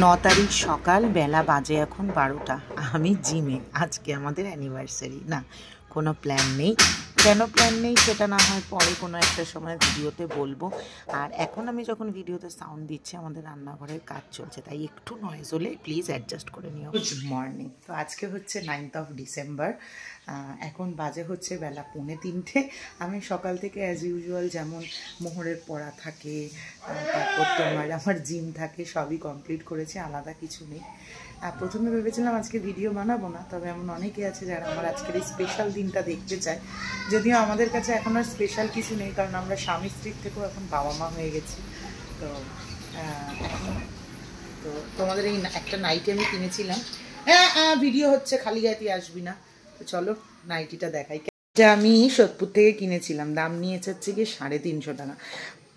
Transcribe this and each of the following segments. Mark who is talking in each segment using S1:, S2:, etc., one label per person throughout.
S1: 9 তারিখ সকাল, বেলা বাজে এখন 12টা। আমি জিমে। আজকে আমাদের অ্যানিভার্সারি। না, কোনো প্ল্যান নেই। কেন প্ল্যান নেই সেটা না হয় পরে কোনো একটা সময় ভিডিওতে বলবো। আর এখন আমি যখন ভিডিওতে সাউন্ড দিচ্ছি, আমাদের রান্নাঘরের কাজ চলছে, তাই একটু নয়েজ হলে প্লিজ অ্যাডজাস্ট করে নিও। Good morning. তো আজকে হচ্ছে 9th ডিসেম্বর। এখন বাজে হচ্ছে বেলা 2:45। আমি সকাল থেকে অ্যাজ ইউজুয়াল যেমন মোহরের পড়া থাকে, তারপর আমার জিম থাকে, সবই কমপ্লিট করেছি, আলাদা কিছু নেই। প্রথমে ভেবেছিলাম আজকে ভিডিও বানাবো না, তবে এমন অনেকে আছে যারা আমার আজকের এই স্পেশাল দিনটা দেখতে চায়। যদিও আমাদের কাছে এখন আর স্পেশাল কিছু নেই, কারণ আমরা স্বামী স্ত্রীর থেকেও এখন বাবা মা হয়ে গেছি। তো এখন তো তোমাদের এই একটা নাইটি আমি কিনেছিলাম। ভিডিও হচ্ছে, খালি গায়ে আসবি না। তো চলো নাইটিটা দেখাই। এটা আমি সোদপুর থেকে কিনেছিলাম, দাম নিয়েছে হচ্ছে গিয়ে 350 টাকা।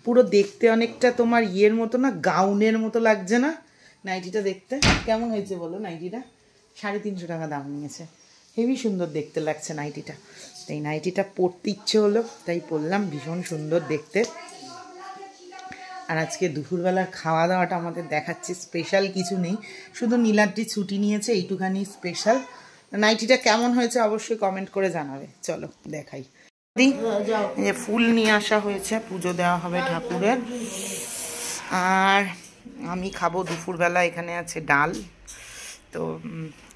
S1: পুরো দেখতে অনেকটা তোমার ইয়ের মতো না, গাউনের মতো লাগছে না নাইটিটা দেখতে? কেমন হয়েছে বলো নাইটিটা? 350 টাকা দাম নিয়েছে। হেবি সুন্দর দেখতে লাগছে নাইটিটা। এই নাইটিটা পরতে ইচ্ছে হলো, তাই পরলাম। ভীষণ সুন্দর দেখতে। আর আজকে দুপুরবেলার খাওয়া দাওয়াটা আমাদের দেখাচ্ছি। স্পেশাল কিছু নেই, শুধু নীলাদ্রি ছুটি নিয়েছে, এইটুখানি স্পেশাল। নাইটিটা কেমন হয়েছে অবশ্যই কমেন্ট করে জানাবে। চলো দেখাই। যে ফুল নিয়ে আসা হয়েছে, পুজো দেওয়া হবে ঠাকুরের। আর আমি খাবো দুপুরবেলা। এখানে আছে ডাল, তো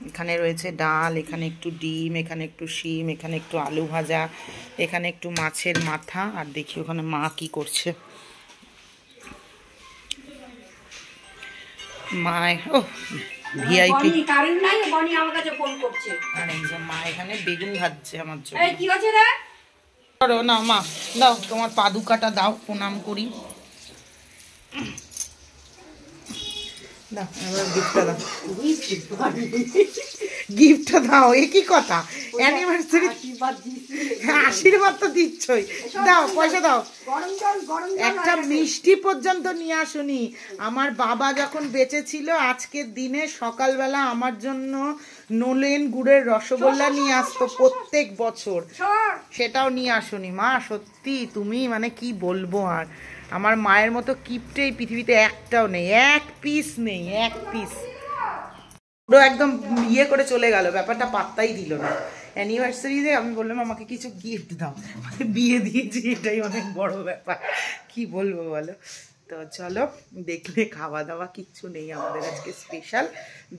S1: এখানে রয়েছে ডাল, এখানে একটু ডিম, এখানে একটু শিম, এখানে একটু আলু ভাজা, এখানে একটু মাছের মাথা। আর দেখি ওখানে মা কি করছে। মায় ও ভিআইপি। আর এই যে মা এখানে বেগুন ভাজছে আমার জন্য। না মা, দাও তোমার পাদুকাটা দাও, প্রণাম করি। দাও এবার গিফটটা দাও, গিফটটা দাও। এ কি কথা? অ্যানিভার্সারি আশীর্বাদ তো দিচ্ছই, দাও পয়সা দাও। একটা মিষ্টি পর্যন্ত নিয়ে আসুনি। আমার বাবা যখন বেঁচে ছিল আজকের দিনে সকালবেলা আমার জন্য নলেন গুড়ের রসগোল্লা নিয়ে আসতো প্রত্যেক বছর, সেটাও নিয়ে আসুনি মা। সত্যি তুমি মানে কি বলবো, আর আমার মায়ের মতো কিপটে এই পৃথিবীতে একটাও নেই, এক পিস নেই, এক পিস। পুরো একদম ইয়ে করে চলে গেল, ব্যাপারটা পাত্তাই দিল না। অ্যানিভার্সারিতে আমি বললাম আমাকে কিছু গিফট দাও, মানে বিয়ে দিয়েছি, এটাই অনেক বড় ব্যাপার, কি বলবো বলো। তো চলো, দেখলে খাওয়া দাওয়া কিচ্ছু নেই আমাদের আজকে স্পেশাল।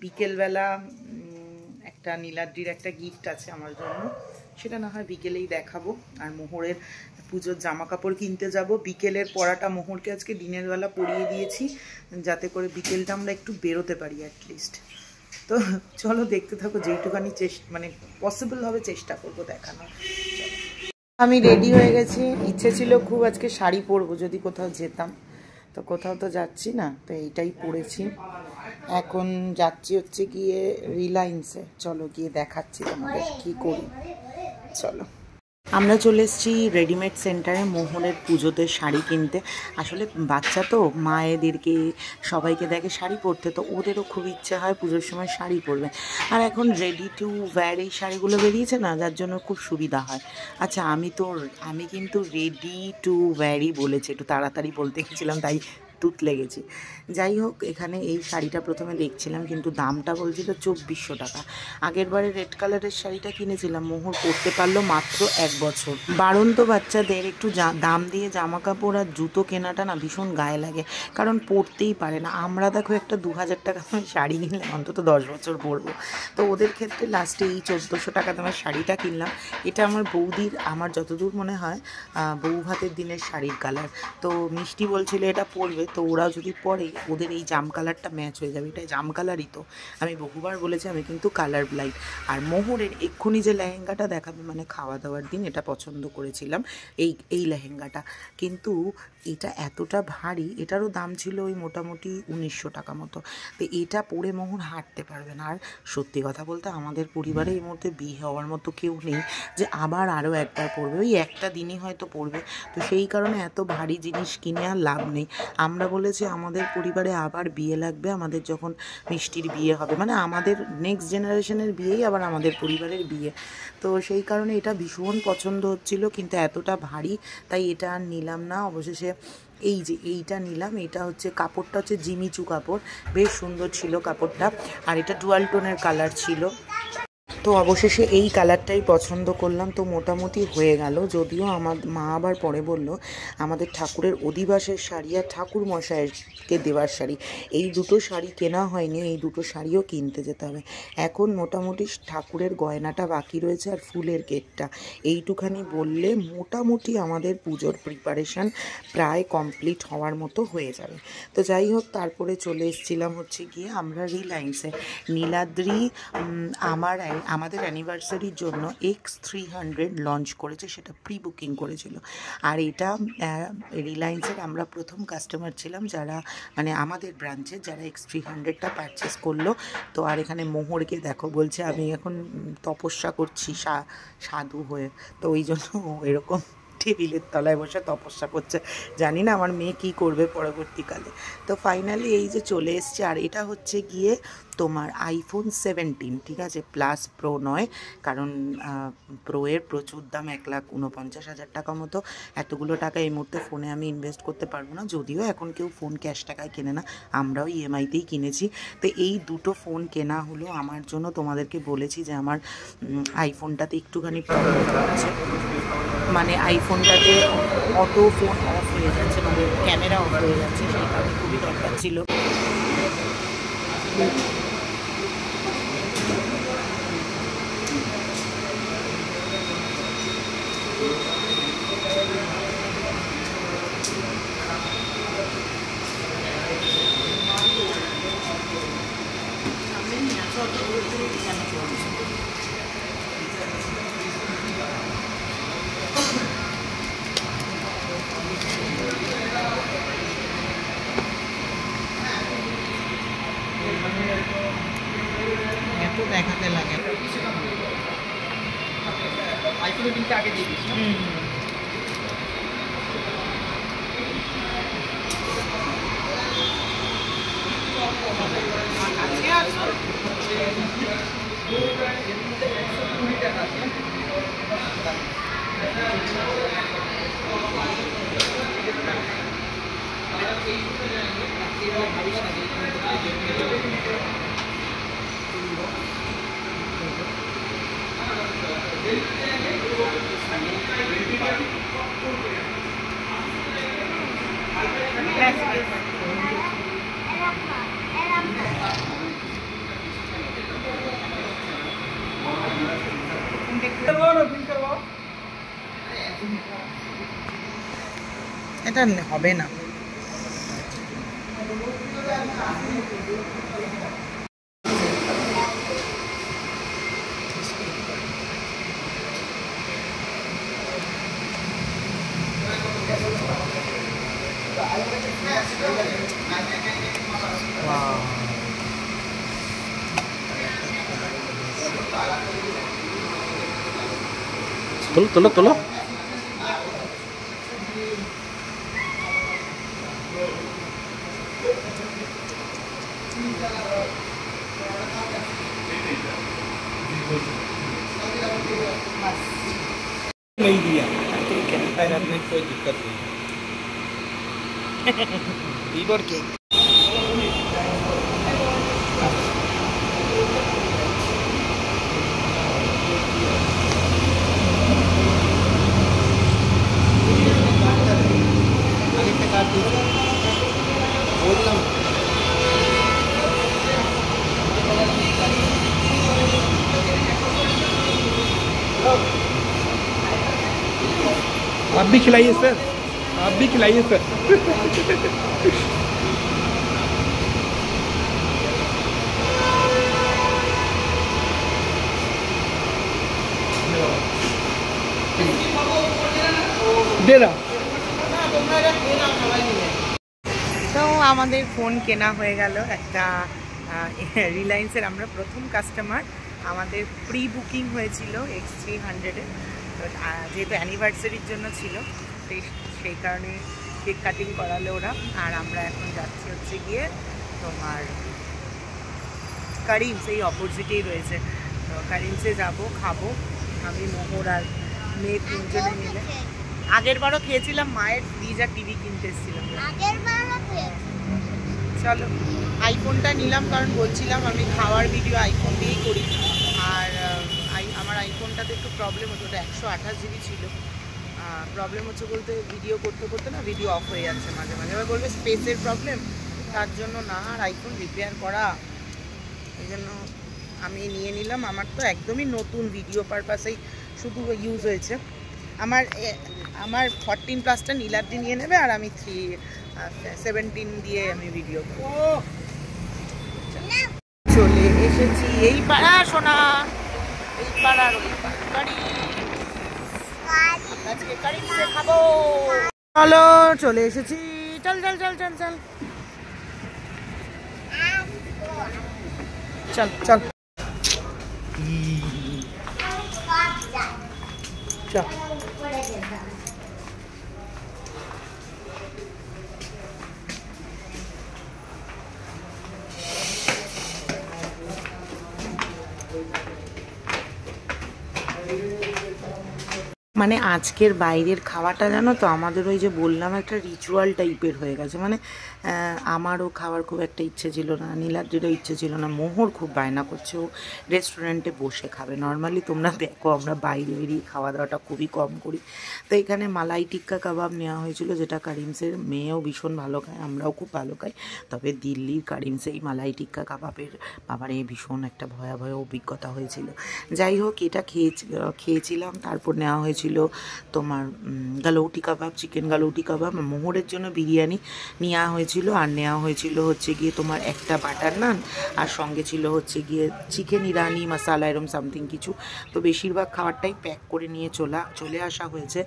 S1: বিকেলবেলা একটা নীলাদ্রির একটা গিফট আছে আমার জন্য, সেটা না হয় বিকেলেই দেখাবো। আর মোহরের পুজোর জামা কাপড় কিনতে যাব। বিকেলের পড়াটা মোহরকে আজকে দিনের বেলা পরিয়ে দিয়েছি, যাতে করে বিকেলটা আমরা একটু বেরোতে পারি অ্যাটলিস্ট। তো চলো দেখতে থাকো, যেইটুখানি মানে পসিবল হবে চেষ্টা করবো দেখানোর। আমি রেডি হয়ে গেছি। ইচ্ছে ছিল খুব আজকে শাড়ি পরবো যদি কোথাও যেতাম, তো কোথাও তো যাচ্ছি না, তো এইটাই পরেছি। এখন যাচ্ছি হচ্ছে গিয়ে রিলায়েন্সে। চলো গিয়ে দেখাচ্ছি তোমাদের কি করি। চলো, আমরা চলে এসেছি রেডিমেড সেন্টারে মোহরের পুজোতে শাড়ি কিনতে। আসলে বাচ্চা তো মায়েদেরকে সবাইকে দেখে শাড়ি পরতে, তো ওদেরও খুব ইচ্ছে হয় পুজোর সময় শাড়ি পরবে। আর এখন রেডি টু ওয়্যার এই শাড়িগুলো বেরিয়েছে না, যার জন্য খুব সুবিধা হয়। আচ্ছা আমি কিন্তু রেডি টু ওয়্যারই বলেছি, একটু তাড়াতাড়ি বলতে গেছিলাম তাই তুত লেগেছি। যাই হোক, এখানে এই শাড়িটা প্রথমে দেখছিলাম, কিন্তু দামটা বলছিল 2400 টাকা। আগের বারে রেড কালারের শাড়িটা কিনেছিলাম, মোহর পরতে পারলো মাত্র 1 বছর। বাড়ন্ত বাচ্চাদের একটু দাম দিয়ে জামা কাপড় আর জুতো কেনাটা না ভীষণ গায়ে লাগে, কারণ পরতেই পারে না। আমরা দেখো একটা 2000 টাকা দামের শাড়ি কিনলে অন্তত 10 বছর পরবো, তো ওদের ক্ষেত্রে লাস্টে এই 1400 টাকা দামের শাড়িটা কিনলাম। এটা আমার বৌদির, আমার যতদূর মনে হয় বউ ভাতের দিনের শাড়ির কালার। তো মিষ্টি বলছিল এটা পরবে, তো ওরা যদি পরে ওদের এই জাম কালারটা ম্যাচ হয়ে যাবে। এটা জাম কালারই তো, আমি বহুবার বলেছি আমি কিন্তু কালার ব্লাইন্ড। আর মোহরের এক্ষুনি যে লেহেঙ্গাটা দেখাবে, মানে খাওয়া দাওয়ার দিন এটা পছন্দ করেছিলাম, এই লেহেঙ্গাটা। কিন্তু এটা এতটা ভারী, এটারও দাম ছিল ওই মোটামুটি 1900 টাকা মতো। তো এটা পরে মোহর হাঁটতে পারবে না। আর সত্যি কথা বলতে আমাদের পরিবারে এই মুহূর্তে বিয়ে হওয়ার মতো কেউ নেই যে আবার আরও একবার পরবে, ওই একটা দিনই হয়তো পরবে। তো সেই কারণে এত ভারী জিনিস কিনে আর লাভ নেই। আমরা বলেছি আমাদের পরিবারে আবার বিয়ে লাগবে, আমাদের যখন মিষ্টির বিয়ে হবে, মানে আমাদের নেক্সট জেনারেশনের বিয়েই আবার আমাদের পরিবারের বিয়ে। তো সেই কারণে এটা ভীষণ পছন্দ হচ্ছিল, কিন্তু এতটা ভারী তাই এটা আর নিলাম না। অবশেষে এই যে এইটা নিলাম, এটা হচ্ছে কাপড়টা হচ্ছে জিমিচু কাপড়, বেশ সুন্দর ছিল কাপড়টা, আর এটা ডুয়াল টোনের কালার ছিল। তো অবশেষে এই কালারটাই পছন্দ করলাম। তো মোটামুটি হয়ে গেল, যদিও আমার মা আবার পরে বলল আমাদের ঠাকুরের অধিবাসের শাড়ি আর ঠাকুর মশাইকে দেওয়ার শাড়ি, এই দুটো শাড়ি কেনা হয়নি, এই দুটো শাড়িও কিনতে যেতে হবে। এখন মোটামুটি ঠাকুরের গয়নাটা বাকি রয়েছে আর ফুলের গেটটা, এইটুখানি বললে মোটামুটি আমাদের পুজোর প্রিপারেশান প্রায় কমপ্লিট হওয়ার মতো হয়ে যাবে। তো যাই হোক, তারপরে চলে এসেছিলাম হচ্ছে গিয়ে আমরা রিলায়েন্সে। নীলাদ্রি আমাদের অ্যানিভার্সারির জন্য X300 লঞ্চ করেছে, সেটা প্রি বুকিং করেছিল। আর এটা রিলায়েন্সের আমরা প্রথম কাস্টমার ছিলাম যারা, মানে আমাদের ব্রাঞ্চে যারা X300টা পারচেস করলো। তো আর এখানে মোহরকে দেখো, বলছে আমি এখন তপস্যা করছি সাধু হয়ে, তো ওই জন্য এরকম টেবিলের তলায় বসে তপস্যা করছে। জানি না আমার মেয়ে কী করবে পরবর্তীকালে। তো ফাইনালি এই যে চলে এসছে, আর এটা হচ্ছে গিয়ে তোমার iPhone 17, ঠিক আছে, প্লাস প্রো নয়, কারণ প্রোয়ের প্রচুর দাম, 1,49,000 টাকা মতো। এতগুলো টাকা এই মুহূর্তে ফোনে আমি ইনভেস্ট করতে পারবো না, যদিও এখন কেউ ফোন ক্যাশ টাকায় কেনে না, আমরাও ইএমআইতেই কিনেছি। তো এই দুটো ফোন কেনা হলো আমার জন্য। তোমাদেরকে বলেছি যে আমার আইফোনটাতে একটুখানি প্রবলেম হচ্ছে, মানে আইফোনটাতে অটো ফোন অফ হয়ে যাচ্ছে, মানে ক্যামেরা অফ হয়ে যাচ্ছে, সেই কারণে খুবই দরকার ছিল। এত দেখাতে লাগে, আইফোনের লিংকটা আগে দিয়ে দিস। এটা হবে না।
S2: তোলো তোলো তোলো। नहीं दिया, ठीक है, फिर अपने कोई दिक्कत नहीं। ईगोर के आप भी खिलाइए सर, आप भी खिलाइए सर। दे रहा।
S1: তো আমাদের ফোন কেনা হয়ে গেল একটা রিলায়েন্সের, আমরা প্রথম কাস্টমার। আমাদের প্রি বুকিং হয়েছিল X300-এর, যেহেতু অ্যানিভার্সারির জন্য ছিল, সেই কারণে কেক কাটিং করালো ওরা। আর আমরা এখন যাচ্ছি হচ্ছে গিয়ে তোমার কারিমস, এই অপোজিটেই রয়েছে, তো কারিমসে যাবো, খাবো। আমি মোহর আর মেয়ে তিনজনে মিলে। আগের বারও খেয়েছিলাম, মায়ের ফ্রিজ আর টিভি কিনতে এসেছিলাম। চলো আইফোনটা নিলাম, কারণ বলছিলাম আমি খাওয়ার ভিডিও আইফোন দিয়েই করি। আর আমার আইফোনটাতে একটু প্রবলেম হতো, ওটা 128 জিবি ছিল। প্রবলেম হচ্ছে বলতে ভিডিও করতে করতে না ভিডিও অফ হয়ে যাচ্ছে মাঝে মাঝে। এবার বলবে স্পেসের প্রবলেম, তার জন্য না আর আইফোন রিপেয়ার করা, এই জন্য আমি নিয়ে নিলাম। আমার তো একদমই নতুন, ভিডিও পারপাসেই শুধু ইউজ হয়েছে। আমার 14+ নীলাদ্রি নিয়ে নেবে, আর আমি 17 দিয়ে আমি ভিডিও করব। চলে এসেছি এই পাড়া সোনা, এই পাড়ার ওই গাড়ি, আজকে কারিমসে খাবো। চলো চলে এসেছি, চল চল চল চল চল চল চল চল। মানে আজকের বাইরের খাওয়াটা জানো তো, আমাদের ওই যে বললাম একটা রিচুয়াল টাইপের হয়ে গেছে। মানে আমারও খাওয়ার খুব একটা ইচ্ছে ছিল না, নীলাদ্রিরও ইচ্ছে ছিল না, মোহর খুব বায়না করছে ও রেস্টুরেন্টে বসে খাবে। নর্মালি তোমরা দেখো আমরা বাইরে বেরিয়ে খাওয়া দাওয়াটা খুবই কম করি। তো এখানে মালাই টিক্কা কাবাব নেওয়া হয়েছিল, যেটা কারিমসের মেয়েও ভীষণ ভালো খায়, আমরাও খুব ভালো খাই। তবে দিল্লির কারিমসে এই মালাই টিক্কা কাবাবের বাবারে ভীষণ একটা ভয়াবহ অভিজ্ঞতা হয়েছিল। যাই হোক, এটা খেয়েছিলাম। তারপর নেওয়া হয়েছিল তোমার গালৌটি কাবাব, চিকেন গালৌটি কাবাব। মোহরের জন্য বিরিয়ানি নেওয়া হয়েছিল, আর নেওয়া হয়েছিল হচ্ছে গিয়ে তোমার একটা বাটার নান, আর সঙ্গে ছিল হচ্ছে গিয়ে চিকেন ইরানি মশালা, এরম সামথিং কিছু। তো বেশিরভাগ খাবারটাই প্যাক করে নিয়ে চলে আসা হয়েছে,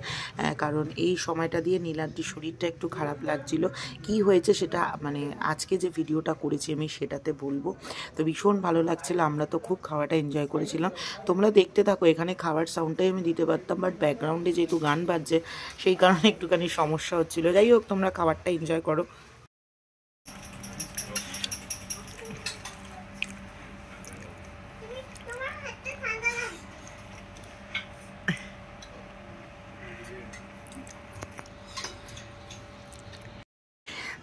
S1: কারণ এই সময়টা দিয়ে নীলাদ্রির শরীরটা একটু খারাপ লাগছিল। কি হয়েছে সেটা মানে আজকে যে ভিডিওটা করেছি আমি সেটাতে বলবো। তো ভীষণ ভালো লাগছিল, আমরা তো খুব খাওয়াটা এনজয় করেছিলাম। তোমরা দেখতে থাকো, এখানে খাবার সাউন্ডটাই আমি দিতে পারতাম, বাট ব্যাকগ্রাউন্ডে যেহেতু গান বাজছে সেই কারণে একটুখানি সমস্যা হচ্ছিল। যাই হোক, তোমরা খাবারটা এনজয় করো।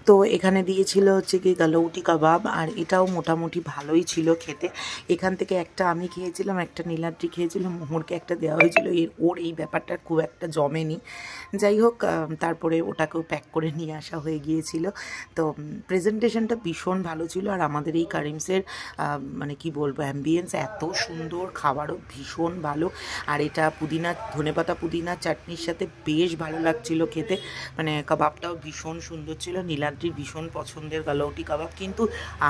S1: তো এখানে দিয়েছিল হচ্ছে কি গালৌটি কাবাব, আর এটাও মোটামুটি ভালোই ছিল খেতে। এখান থেকে একটা আমি খেয়েছিলাম, একটা নীলাদ্রি খেয়েছিল, মোহরকে একটা দেওয়া হয়েছিল। ওর এই ব্যাপারটা খুব একটা জমেনি। যাই হোক, তারপরে ওটাকেও প্যাক করে নিয়ে আসা হয়ে গিয়েছিল। তো প্রেজেন্টেশনটা ভীষণ ভালো ছিল, আর আমাদের এই কারিমসের মানে কি বলবো, অ্যাম্বিয়েন্স এত সুন্দর, খাবারও ভীষণ ভালো। আর এটা ধনেপাতা পুদিনা চাটনির সাথে বেশ ভালো লাগছিল খেতে। মানে কাবাবটাও ভীষণ সুন্দর ছিল। নীলাদ্রির ভীষণ পছন্দের গালৌটি কাবাব, কিন্তু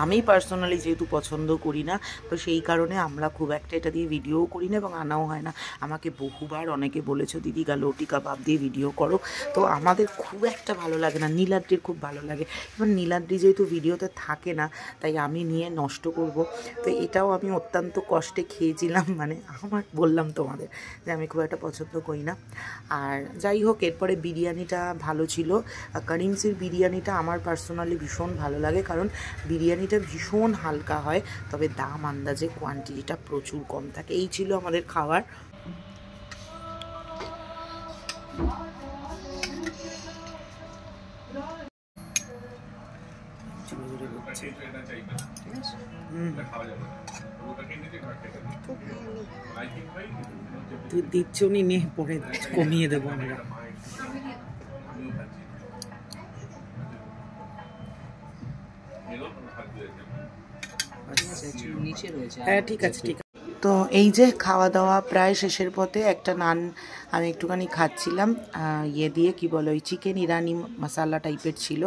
S1: আমি পার্সোনালি যেহেতু পছন্দ করি না, তো সেই কারণে আমরা খুব একটা এটা দিয়ে ভিডিওও করি না এবং আনাও হয় না। আমাকে বহুবার অনেকে বলেছো দিদি গালৌটি কাবাব দিয়ে ভিডিও করো, তো আমাদের খুব একটা ভালো লাগে না। নীলাদ্রির খুব ভালো লাগে। এবার নীলাদ্রি যেহেতু ভিডিওতে থাকে না, তাই আমি নিয়ে নষ্ট করব। তো এটাও আমি অত্যন্ত কষ্টে খেয়েছিলাম। মানে আমার বললাম তোমাদের যে আমি খুব একটা পছন্দ করি না। আর যাই হোক, এরপরে বিরিয়ানিটা ভালো ছিল। কারিমসের বিরিয়ানিটা আমার পার্সোনালি ভীষণ ভালো লাগে, কারণ বিরিয়ানিটা ভীষণ হালকা হয়, তবে দাম আন্দাজে কোয়ান্টিটিটা প্রচুর কম থাকে। এই ছিল আমাদের খাবার। তুই দিচ্ছ নি, নে পরে কমিয়ে দেবো আমরা। হ্যাঁ ঠিক আছে ঠিক আছে। তো এই যে খাওয়া দাওয়া প্রায় শেষের পথে, একটা নান আমি একটুখানি খাচ্ছিলাম ইয়ে দিয়ে, কি বলে ওই চিকেন ইরানি মশালা টাইপের ছিল,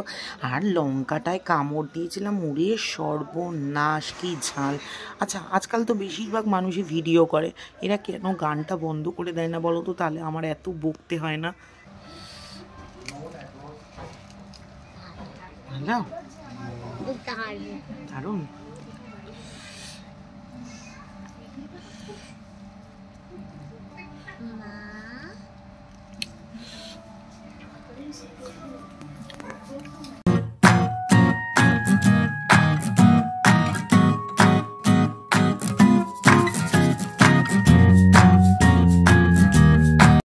S1: আর লঙ্কাটায় কামড় দিয়েছিলাম। উড়ে সর্বনাশ, কি ঝাল। আচ্ছা, আজকাল তো বেশিরভাগ মানুষই ভিডিও করে, এরা কেন গানটা বন্ধ করে দেয় না বলো তো, তাহলে আমার এত বকতে হয় না। দারুণ।